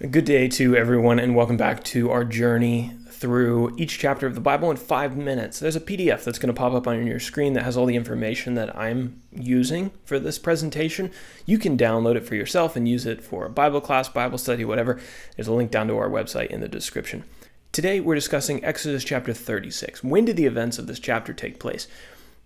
Good day to everyone, and welcome back to our journey through each chapter of the Bible in 5 minutes. There's a PDF that's going to pop up on your screen that has all the information that I'm using for this presentation. You can download it for yourself and use it for a Bible class, Bible study, whatever. There's a link down to our website in the description. Today we're discussing Exodus chapter 36. When did the events of this chapter take place?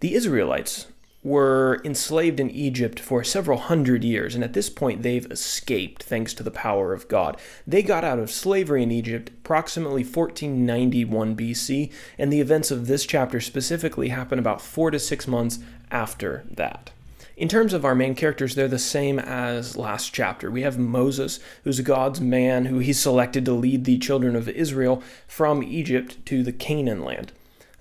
The Israelites were enslaved in Egypt for several hundred years, and at this point they've escaped thanks to the power of God. They got out of slavery in Egypt approximately 1491 BC, and the events of this chapter specifically happen about 4 to 6 months after that. In terms of our main characters, they're the same as last chapter. We have Moses, who's God's man, who he selected to lead the children of Israel from Egypt to the Canaan land.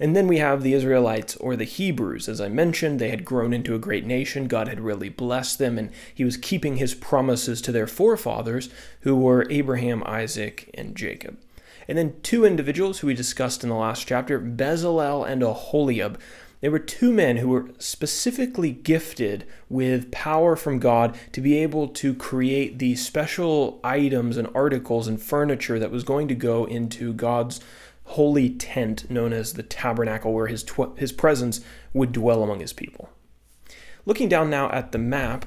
And then we have the Israelites, or the Hebrews. As I mentioned, they had grown into a great nation. God had really blessed them, and he was keeping his promises to their forefathers, who were Abraham, Isaac, and Jacob. And then two individuals who we discussed in the last chapter, Bezalel and Aholiab. They were two men who were specifically gifted with power from God to be able to create the special items and articles and furniture that was going to go into God's holy tent known as the tabernacle, where his presence would dwell among his people. Looking down now at the map,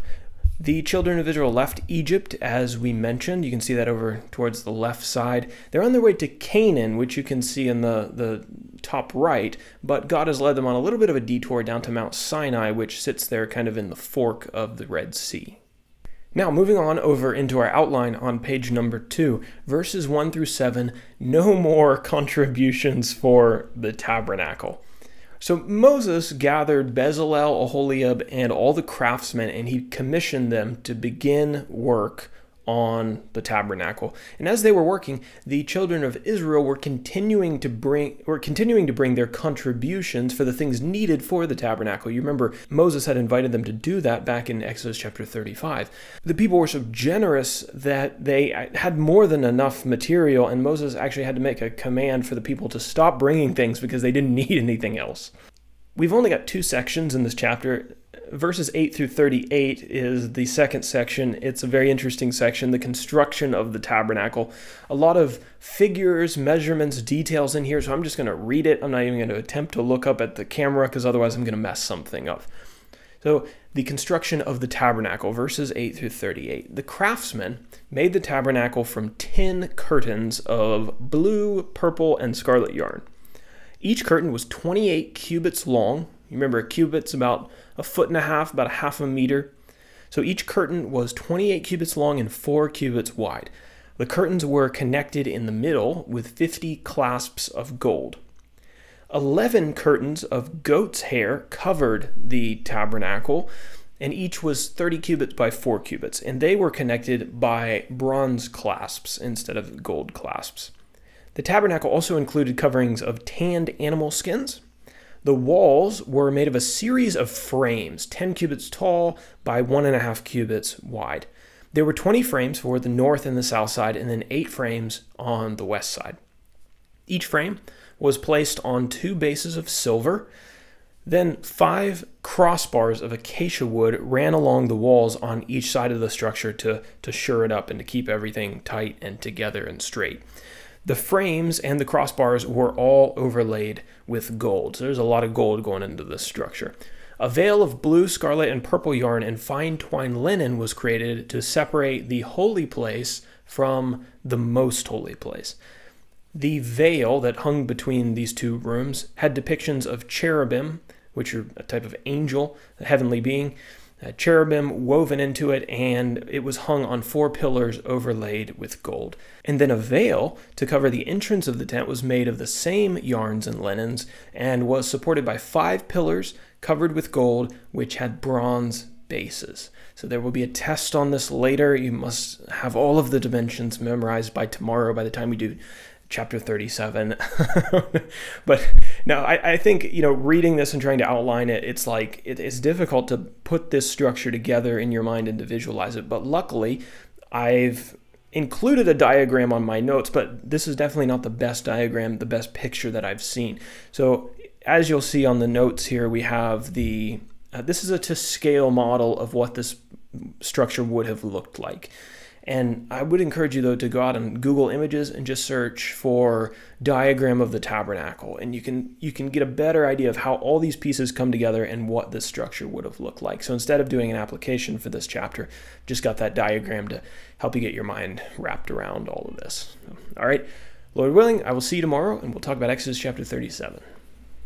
the children of Israel left Egypt, as we mentioned. You can see that over towards the left side. They're on their way to Canaan, which you can see in the top right, but God has led them on a little bit of a detour down to Mount Sinai, which sits there kind of in the fork of the Red Sea. Now, moving on over into our outline on page number 2, verses 1 through 7, no more contributions for the tabernacle. So Moses gathered Bezalel, Aholiab, and all the craftsmen, and he commissioned them to begin work on the tabernacle. And as they were working, the children of Israel were continuing to bring their contributions for the things needed for the tabernacle. You remember Moses had invited them to do that back in Exodus chapter 35. The people were so generous that they had more than enough material, and Moses actually had to make a command for the people to stop bringing things because they didn't need anything else. We've only got 2 sections in this chapter. Verses 8 through 38 is the second section. It's a very interesting section, the construction of the tabernacle. A lot of figures, measurements, details in here, so I'm just going to read it. I'm not even going to attempt to look up at the camera because otherwise I'm going to mess something up. So, the construction of the tabernacle, verses 8 through 38. The craftsmen made the tabernacle from 10 curtains of blue, purple, and scarlet yarn. Each curtain was 28 cubits long. You remember a cubit's about 1.5 feet, about 1/2 meter. So each curtain was 28 cubits long and 4 cubits wide. The curtains were connected in the middle with 50 clasps of gold. 11 curtains of goat's hair covered the tabernacle, and each was 30 cubits by 4 cubits, and they were connected by bronze clasps instead of gold clasps. The tabernacle also included coverings of tanned animal skins. The walls were made of a series of frames, 10 cubits tall by 1.5 cubits wide. There were 20 frames for the north and the south side, and then 8 frames on the west side. Each frame was placed on 2 bases of silver. Then 5 crossbars of acacia wood ran along the walls on each side of the structure to shore it up and to keep everything tight and together and straight. The frames and the crossbars were all overlaid with gold. So there's a lot of gold going into this structure. A veil of blue, scarlet, and purple yarn and fine twined linen was created to separate the holy place from the most holy place. The veil that hung between these 2 rooms had depictions of cherubim, which are a type of angel, a heavenly being, cherubim woven into it, and it was hung on 4 pillars overlaid with gold. And then a veil to cover the entrance of the tent was made of the same yarns and linens and was supported by 5 pillars covered with gold, which had bronze bases. So there will be a test on this later. You must have all of the dimensions memorized by tomorrow, by the time we do chapter 37. But no, I think, reading this and trying to outline it, it's difficult to put this structure together in your mind and to visualize it. But luckily, I've included a diagram on my notes, but this is definitely not the best diagram, the best picture that I've seen. So as you'll see on the notes here, we have this is a to scale model of what this structure would have looked like. And I would encourage you, though, to go out and Google images and just search for diagram of the tabernacle. And you can get a better idea of how all these pieces come together and what this structure would have looked like. So instead of doing an application for this chapter, just got that diagram to help you get your mind wrapped around all of this. All right, Lord willing, I will see you tomorrow, and we'll talk about Exodus chapter 37.